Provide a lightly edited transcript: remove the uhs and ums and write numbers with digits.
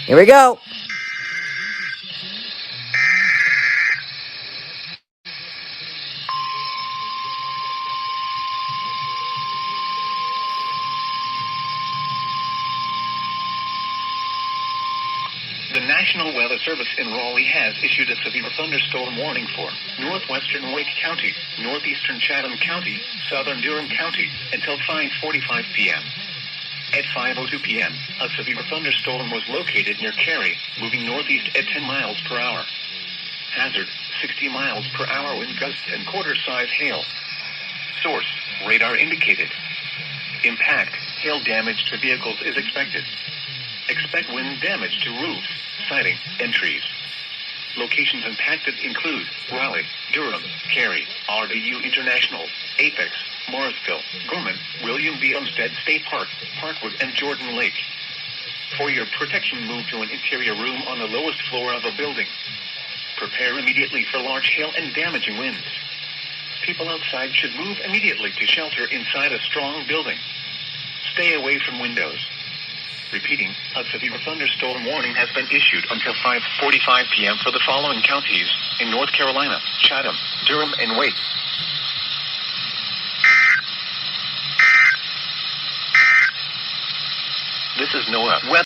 Here we go. The National Weather Service in Raleigh has issued a severe thunderstorm warning for northwestern Wake County, northeastern Chatham County, southern Durham County until 5:45 p.m. At 5:02 p.m., a severe thunderstorm was located near Cary, moving northeast at 10 miles per hour. Hazard, 60 miles per hour wind gusts and quarter-size hail. Source, radar indicated. Impact, hail damage to vehicles is expected. Expect wind damage to roofs, siding, and trees. Locations impacted include Raleigh, Durham, Cary, RDU International, Apex, Morrisville, Gorman, William B. Olmsted State Park, Parkwood, and Jordan Lake. For your protection, move to an interior room on the lowest floor of a building. Prepare immediately for large hail and damaging winds. People outside should move immediately to shelter inside a strong building. Stay away from windows. Repeating, a severe thunderstorm warning has been issued until 5:45 p.m. for the following counties in North Carolina: Chatham, Durham, and Wake. This is NOAA Weather.